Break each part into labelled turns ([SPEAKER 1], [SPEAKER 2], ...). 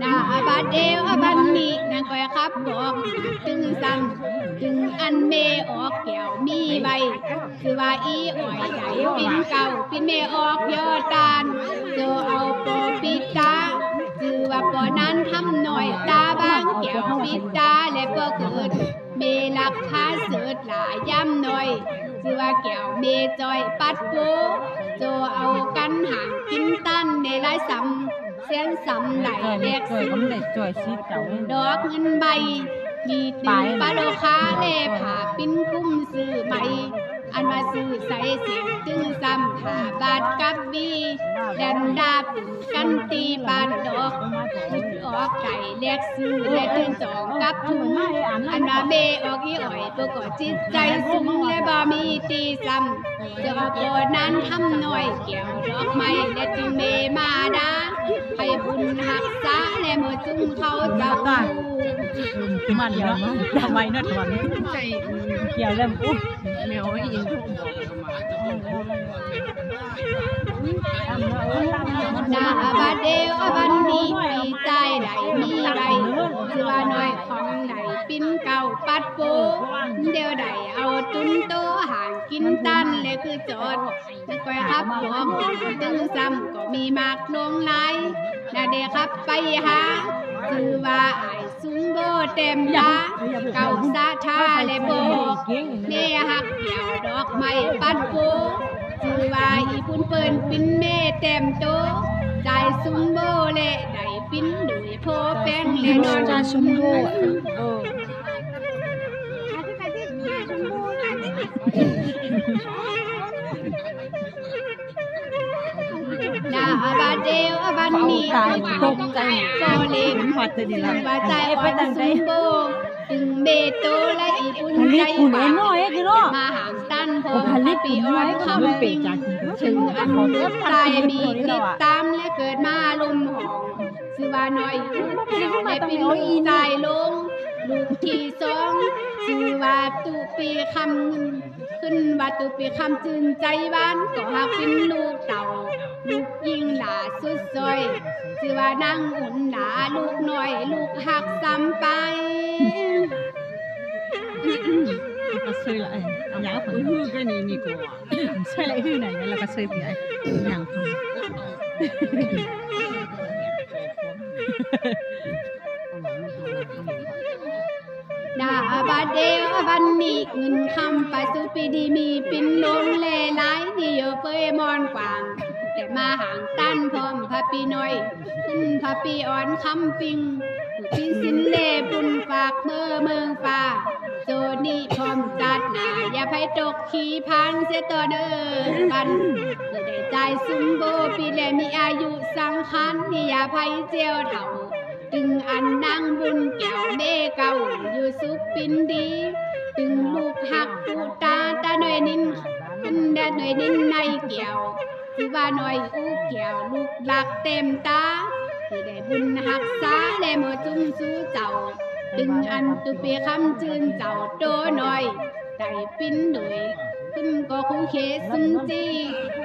[SPEAKER 1] ดาบาเดวบันนี้นางก้อยครับบอกตึงซ้ำตึงอันเมออกแก้วมีใบคือว่าอีอ่อยใหญ่ปิ้นเก่าปิ้นเมออกยอตานเจอเอาปอปิตาคือว่าปอนั้นทำหน่อยตาบางแก้วปิตาและปอเกิดเมลักพาเสิร์ตหลายย่ำหน่อยคือว่าแก้วเมจอยปัดโปโจเอากันห่างกินตันในหลายซ้ำเส้นสำไหลเล็กซื้อดอกเงินใบมีตึงปลาโลคาเล่ผ่าปิ้นกุ้มซื้อใหม่อันมาซื้อใส่เสียงตึงซ้ำผ่าบาดกับบีแดนดาบกันตีบานดอกออกไก่เล็กซื้อและตึงจองกับถุงอันมาเบออกอีอ่อยตัวก่อจิตใจสูงและบ่มีตีซ้ำจะเอาโปนั้นทำหน่อยเกี่ยวดอกไม้และจึงเมมาดาให้บุญหักษาและเมื่อจุ่มเขาเจ้า
[SPEAKER 2] มันเยอะทำไมเนอะทำไมใจเกี่ยวเริ่มอุ๊บแมวไม่ยิน
[SPEAKER 1] ดาบาเดวบันนี้ปีใจไหลมีใบคือว่าน้อยของไหลปิ้นเก่าปัดโปเดียวใดเอาตุ้นโตห่างกินตันเลยคือจอดแล้วก็ครับบอกตึงซ้ำก็มีมากลงไหลนาเดครับไปหาคือว่าไอ้ซุงโบเต็มยาเก่าซาทาเลยโบเน่หักเกี่ยวดอกไม้ปัดโปคือว่าอีปุ่นเปิ้นปิ้นเม่เต็มโตใจซุงโบเละได้ปิ้นดุยโพแป้งเลยนอนใจซุงโบดาบาเดวบันนี้ตกใจโซเลมหัดดีละว่าใจอ่อนซุงโบตึงเบโตและอีปุ่นใจมาหางตันพอปีอ่อนคำปิงถึงอันใจมีติดตามและเกิดมาลมหองสิว่าน้อยและปีลูกใจลงลูกที่สองสิว่าตุปีคำเงินขึ้นว่าตุปีคำจืนใจบ้านก็หากเป็นลูกเต่าลูกยิงหลาสุดซอยสิว่านั่งอุ่นหนาลูกน้อยลูกหักซ้ำไป
[SPEAKER 2] ก็ซื้อละอย่างก็หื้อก็นี่กูใช่เลยหื้อไหนแล้วก็ซื้อไปอย่าง
[SPEAKER 1] ดาบาเดวบันนี้เงินคำปัสสุปีดีมีปินลงเล่หลายนี่เยอะเฟยมอนกว่างแต่มาห่างตันพร้อมพระปีน้อยขึ้นพระปีอ่อนคำปิงปินสินเล่บุญฝากเมืองฟ้าโจนี่พร้อมจัดหนาอย่าไปตกขี้พันเสียตัวเด้อบันจะได้ใจซุ่มโบปีแลมีอายุสังขันนี่อย่าไปเจียวเถ่าตึงอันนั่งบุญแก้วเมเก่าอยู่สุขปินดีตึงลูกหักปูตาหน่อยนินขึ้นแดดหน่อยนินในแก้วคือว่าหน่อยอู้แก้วลูกหลักเต็มตาที่ได้บุญหักษาและเมื่อจุ่มสู้เจ้าตึงอันตุเปียคำจืนเจ้าโตหน่อยได้ปิ้นด้วยขึ้นก็คงเคซุมจี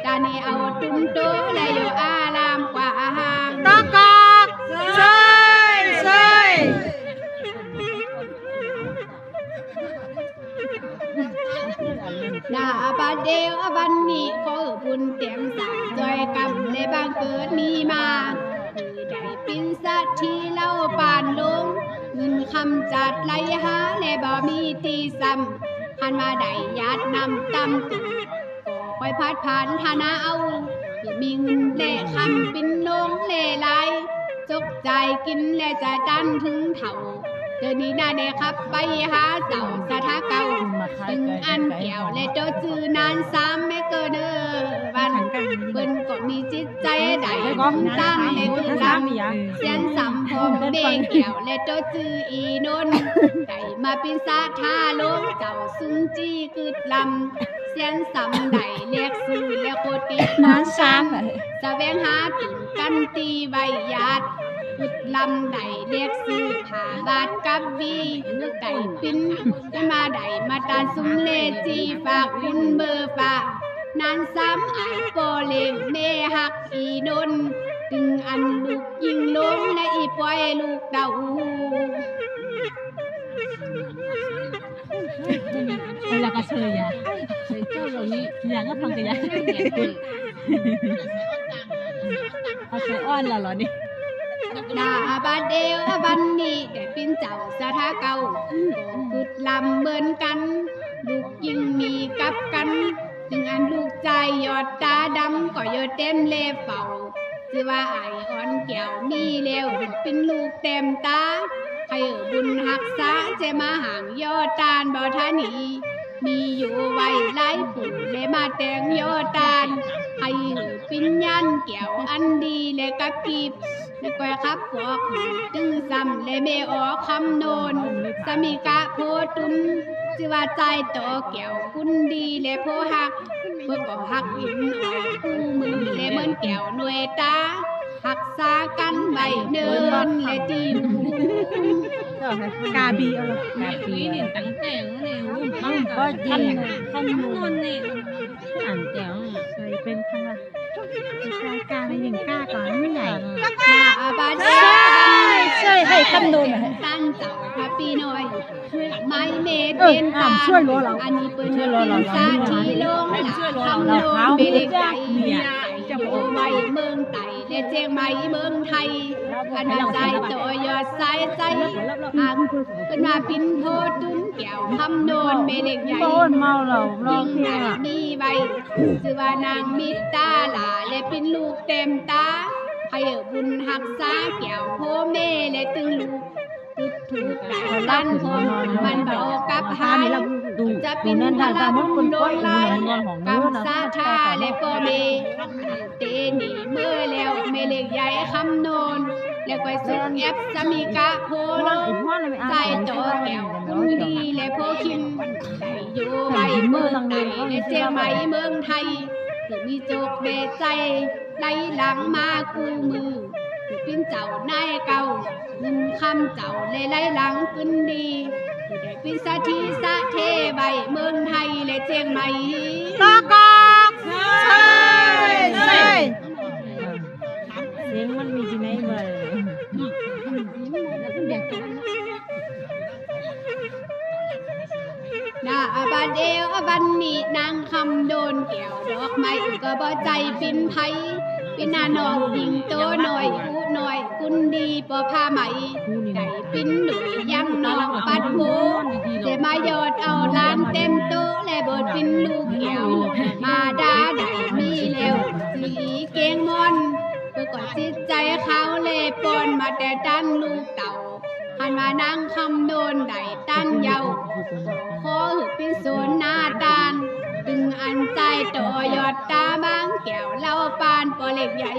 [SPEAKER 1] ตานี่เอาตุ้มโตและอยู่อารามกว่าห่าง
[SPEAKER 2] ตอกอกใช่
[SPEAKER 1] ดาบาเดวบันนี้ขอบุญเตียงสาจอยกำในบางเกิดมีมาคือได้ปินสัตทีเล่าปานลงเงินคำจัดไหลหาและบ่มีตีซ้ำหันมาได้ญาตินำตำตุก็คอยพัดผ่านฐานะเอาอย่ามีเงินและคำปินลงเล่ไหลจกใจกินและจะดันถึงเถ่าเดี๋ยวนี้น่าได้ครับไปหาเจ้าสถาเก่าตึงอันเกี่ยวและโตจือนานซ้ำไม่เกินวันเปิ้นก็มีจิตใจได้ตั้งในคือลำเสียนสัมพงเด็กเกี่ยวและโตจืออีนนได้มาเป็นสาธาลงเจ้าซุงจีกึดลำเสียนสัมได้เรียกซื้อและโคตรน้ำซ้ำจะแวงหาถึงกันตีใบญาติกุดลำไดเรียกซื้อผ่าบาดกับบีไก่ปิ้นขึ้นมาไดมาตาซุ่มเลจีฝากคุณเบอร์ฝากนานซ้ำไอโปเลเมหักอีนน ตึงอันลูกยิงลงและอีปล่อยลูกเต่า
[SPEAKER 2] แล้วก็เชยยา
[SPEAKER 3] เจ้าเหล่านี้
[SPEAKER 2] อยากก็ฟังกันยาเอาเชยอ้อนแล้วเหรอนี่
[SPEAKER 1] หน้าบาดเดียวบันนี้ได้เป็นเจ้าสถาเก่าก็กึดลำเหมือนกัน ลูกยิงมีกับกันถึงอันลูกใจยอดตาดำก็ยอดเต็มเล่เฝ้าสิว่าไออ่อนแก้วมีเล้วเป็นลูกเต็มตาใครบุญหักษาจะมาห่างยอดตาลบ่ทานีมีอยู่ไว้หลายผู้เลยมาแต่งยอดตาลให้ปิญญาณแก้วอันดีเลยกับกีบแล้วก็ครับบอกตึงซ้ำเลยไม่ออกคำโนนสมิกะโพตุนสิว่าใจต่อแก้วคุณดีเลยโพหักเพื่อก็หักหินอ่อยคู่มือเลยเหมือนแก้วหน่วยตาหักษากันไว้เนินเลยตีหู
[SPEAKER 2] กาบีเอา
[SPEAKER 3] กาปีนี่ตั้งแต่งนี่
[SPEAKER 2] มันก็ยิงข้างนู
[SPEAKER 3] นนี่อ่านแจ๋ว
[SPEAKER 2] เคยเป็นครั้งละกาในยิงกล้าก่อนไม่ใหญ่
[SPEAKER 1] หน้าบาดเจ็บ
[SPEAKER 2] ใช่ให้คำนวณ
[SPEAKER 1] ตั้งเจ้าพระปีน้อยไม้เมตเป็นตาอันนี้เป็นสาทีลงหลักคำลงเบเด็กใจจะโบไว้เมืองไต่และเจียงใหม่เมืองไทยอันนั้นใจต่อยอดสายใจอักเป็นมาปินโพตุ้นแก้วคำโนนเบเด็กใหญ่
[SPEAKER 2] โดนเมาเราลอ
[SPEAKER 1] ยิ่
[SPEAKER 2] ง
[SPEAKER 1] ง
[SPEAKER 2] เพล
[SPEAKER 1] ใหญ่
[SPEAKER 2] งอ่ะ
[SPEAKER 1] มีใบชื่อว่านางมิตาหลาและเป็นลูกเต็มตาให้บุญหักษาแก้วโพเมและตึงลูกตึกถูกแต่บ้านพงมันเบากับหายจะเป็นพลังดวงลายกำสาธาและปอเมเตนีเมื่อแล้วเมเล็กใหญ่คำโนนแล้วก็สุกแอบสมิกะโพลงใจต่อแก้วคุณดีและโพคิมได้อยู่ใบเมืองไทยและเจียงใหม่เมืองไทยคือมีโจกเบใจไหลหลังมากูมือคือเป็นเจ้านายเก่าเงินคำเจ้าเลยไหลหลังขึ้นดีคือได้เป็นสาธิสะเทใบเมืองไทยและเจียงใหม่
[SPEAKER 2] ตอกอกใช่ใช่เสียงมันมีที่ไหนบ้าง
[SPEAKER 1] หน้าบาดเอวบันนี้นางคำโดนแก้วดอกไม้ก็บ่ใจปินไผปินหน้าน้องยิงโตหน่อยผู้หน่อยคุณดีปอผ้าไหมได้ปินหนุ่ยยังน้องปัดโบเจมายอดเอาล้านเต็มโตและบดปินลูกแก้วมาดาได้มีแล้วสีเก่งมอนเพื่อก่อนจิตใจเขาเลยปนมาแต่ดันลูกเต่าหันมานั่งคำโดนได้ตั้งเยาขอหึกพิสูจน์หน้าตาลตึงอันใจต่อยอดตาบางแก้วเล่าปานปอเล็กใหญ่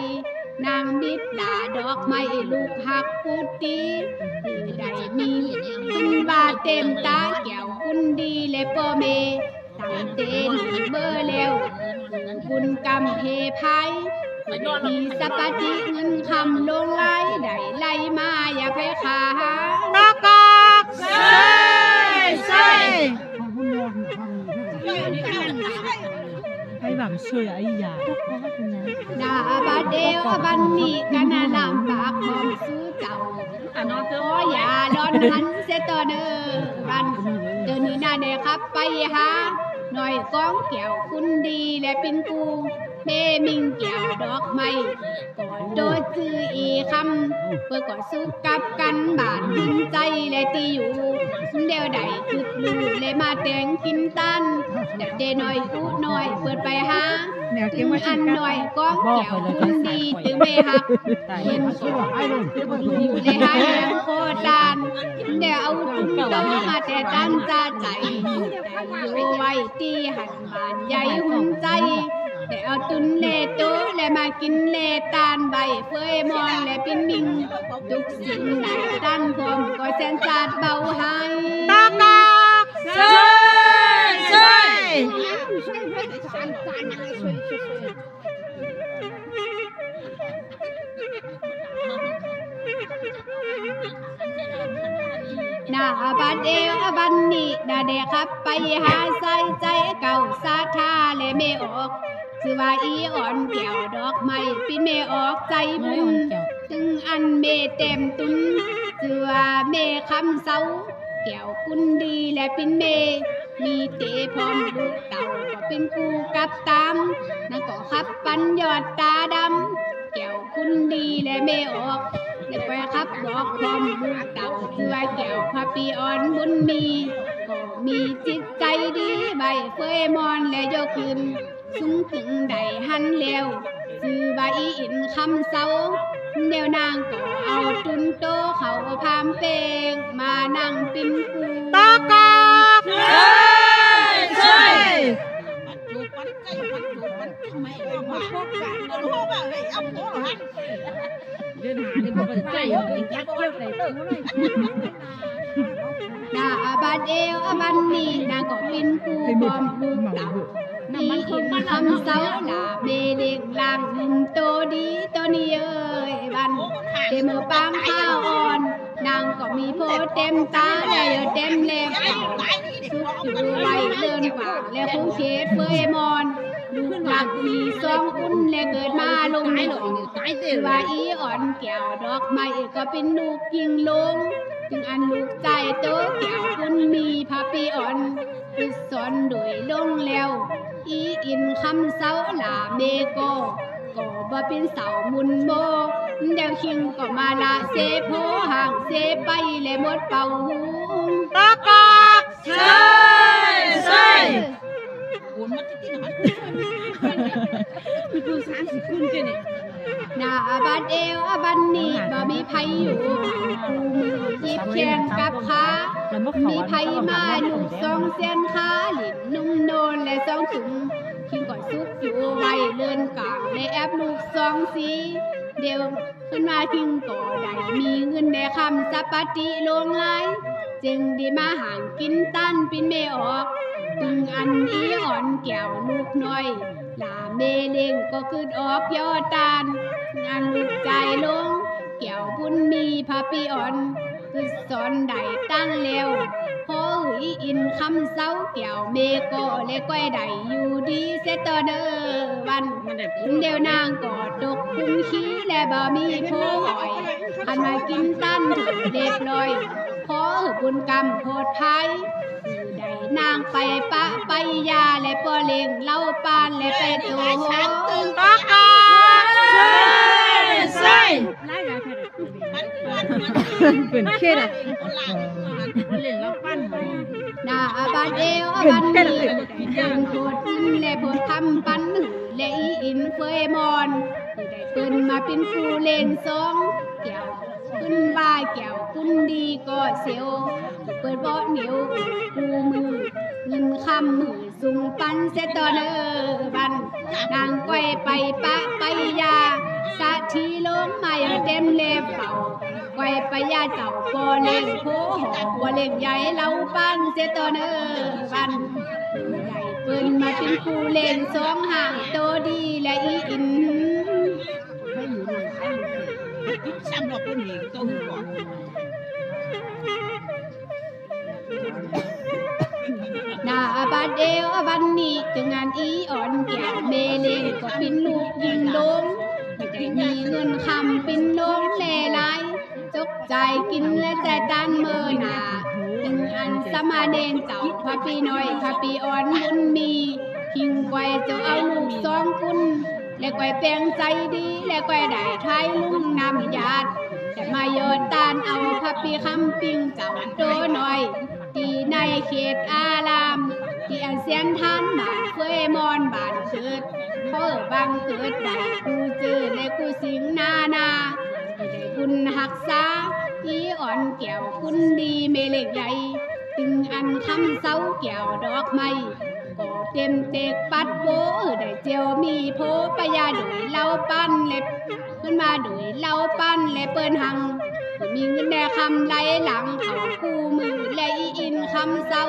[SPEAKER 1] นางบิดด่าดอกไม้ลูกหักพูดตีคือได้มีคุณว่าเต็มตาแก้วคุณดีและปอเมตั้งเตนเบอร์แล้วคุณกำเพพายมีสปาติเงินคำลงไหลได้ไหลมาอย่าไปขา
[SPEAKER 2] ตอกอกใช่ใช่ไอ้แบบช่วยไอ้ยา
[SPEAKER 1] หน้าบาดเดวบันนี้กันนาลำบากของซื้อเจ้า
[SPEAKER 3] อ่านอนเถ
[SPEAKER 1] โอ้
[SPEAKER 3] อะ
[SPEAKER 1] อย่าร้อนหันเสยต่อเด้อบันเดินนี้น่าเด้ครับไปหาหน่อยก้องแก้วคุณดีและเป็นกูเมมิงแก้วดอกไม้ก่อนโดดซื้ออีคำเพื่อก่อสู้กับกันบาดหินใจและตีอยู่เดียวใดคึกลูเลยมาแต่งกินตันแต่เดหน่อยพูดหน่อยเปิดไปหาถึงอันหน่อยก้องแก้วคุณดีถึงไม่หักเห็นอยู่ในหาแหงโคตานเดี๋ยวเอาตุ้มโตมาแต่ตั้งใจอยู่ไว้ที่หันบานใหญ่หุ่นใจแต่เอาตุนเลโตและมากินเลตานใบเฟยมอนและปิ้นมิงทุกสิ่งไหนตั้งผมก็แสนจัดเบาหาย
[SPEAKER 2] ตอกอกใช่ใช่ หน้าบาดเอวบันนี้ดาเดครับไปหาใส่ใจเก่าสาธาและไม่ออก
[SPEAKER 1] สือว่าอีอ่อนแก้วดอกไม้ปินเมออกใจบุญจึงอันเมเต็มตุนสือว่าเมคำเศร้าแก้วกุนดีและปินเมมีเตพร้อมลูกเต่าก็เป็นกูกับตามนั่นก็ขับปันยอดตาดำแก้วกุนดีและเมออกแล้วก็ขับบอกพร้อมลูกเต่าสือว่าแก้วพระปีอ่อนบุญมีก็มีจิตใจดีใบเฟยมอนและโยคืนสูงถึงใดหันเร็วซื้อใบอินคำเศร้าเดี๋ยวนางก็เอาตุนโตเขาพามเปงมานั่งปินกู
[SPEAKER 2] ตากอกใช่
[SPEAKER 3] เดินหาที่มันใจยักเกี่ยวใส่ตู้เลย
[SPEAKER 1] นาอาบันเอวอาบันนี่นางก็ปินกูบอมลูกเต่ามีอินคำเศร้าด่าเบเล็กลางหนุ่มโตดีตัวนี้เอ้ยบันเต็มมือปังข้าวอ่อนนางก็มีโพเต็มตาได้เต็มเล็บสุดอยู่ไว้เดินกว่าแล้วคงเขตเฟยมอนลูกหลักมีซองอุ่นและเกิดมาลงหลงคือว่าอีอ่อนแก้วดอกไม้ก็เป็นลูกยิงลงจึงอันลูกใจโตแก้วคุณมีพาปีอ่อนคือสอนโดยลงแล้วอีอินคำเศร้าหลาเมโกก็บ่เป็นเสามุนโบเดี๋ยวคิงก็มาละเซโพห่างเซไปและหมดเป่าหู
[SPEAKER 2] ตากอกใช่
[SPEAKER 3] มีกู30คุณกันนี่
[SPEAKER 1] หน้าอาบันเอวอาบันนี่บ่มีไผอยู่คู่มือหยิบแขนกับขามีไผมาหนุ่มสองเส้นขาหลินนุ่มโนนและสองถุงคิงก่อนซุกอยู่ไว้เลินกลางและแอบลูกสองสีเดี๋ยวขึ้นมาคิงก็ได้มีเงินได้คำสัปปติลงหลายจึงได้มาห่างกินตันปินเมออกตึงอันอีอ่อนแก้วลูกน้อยลาเมเด้งก็ขึ้นออกยอดตาลงานลูกใจลงแก้วบุญมีพาปีอ่อนคือสอนได้ตั้งแล้วพอหืออินคำเศร้าแก้วเมโกและก้อยได้อยู่ดีเสตอเดอวันเดียวนางก็ตกคุ้มขี้และบ่มีโพหอยอันมากินตั้นถึงเรียบร้อยขอบุญกรรมโพดภัยได้นางไปปะไปยาและปอเล็งเล่าปานและไปตัวโห
[SPEAKER 2] ตากอกใช่
[SPEAKER 3] ไล่กันแค่
[SPEAKER 2] เป็นแค่ไหน
[SPEAKER 3] เล่นแล้วปั้นมา
[SPEAKER 1] หน้าอาบันเอวอาบันนี่ได้โพดอินและโพดคำปันและอีอินเฟยมอนได้เปิ้นมาเป็นครูเลนสองแก้วขึ้นบ่ายแก้วคุณดีก็เสียวเปิดบ่เหนียวกูมือเงินคำมือสุงปันเสตอเนอบันนางก้อยไปปะไปยาสะทีลงมาอย่างเต็มเล็บเป่าก้อยไปยาเจ้าบ่เล่งโพหอกบ่เล่งใหญ่เล่าปันเสตอเนอบันได้เปิ้นมาเป็นครูเล่นสองห่างโตดีและอีอิน นาอาบันเอวอาบันนี่จึงงานอีอ่อนแก้วเมเลงก็ปินลูกยิงลงไม่ได้มีเงินคำปินลงแล่หลายจกใจกินและใจตันเมื่อหนาจึงอันสมาเดนเจ้าพระปีน้อยพระปีอ่อนบุญมีหิงไว้เจ้าเอาลูกสองคุณและก้อยแปลงใจดีและก้อยได้ทายลุงนำญาติแต่มาโยนตานเอาพระปีคำปิงเจ้าโตน้อยที่ในเขตอารามที่อันเสียนท่านบ้านเฟยมอนบ้านเกิดเพอบังเกิดได้กูเจอและกูสิงนาให้ได้บุญหักษาอีอ่อนแก้วคุณดีเมเล็กใหญ่ตึงอันคำเศร้าแก้วดอกไม้ก็เต็มเตกปัดโบได้เจียวมีโพปยาโดยเล่าปั้นเล็บขึ้นมาโดยเล่าปั้นและเปิ้นหังมีเงินแด่คำไหลหลังเขาคู่มือและอีอินคำเศร้า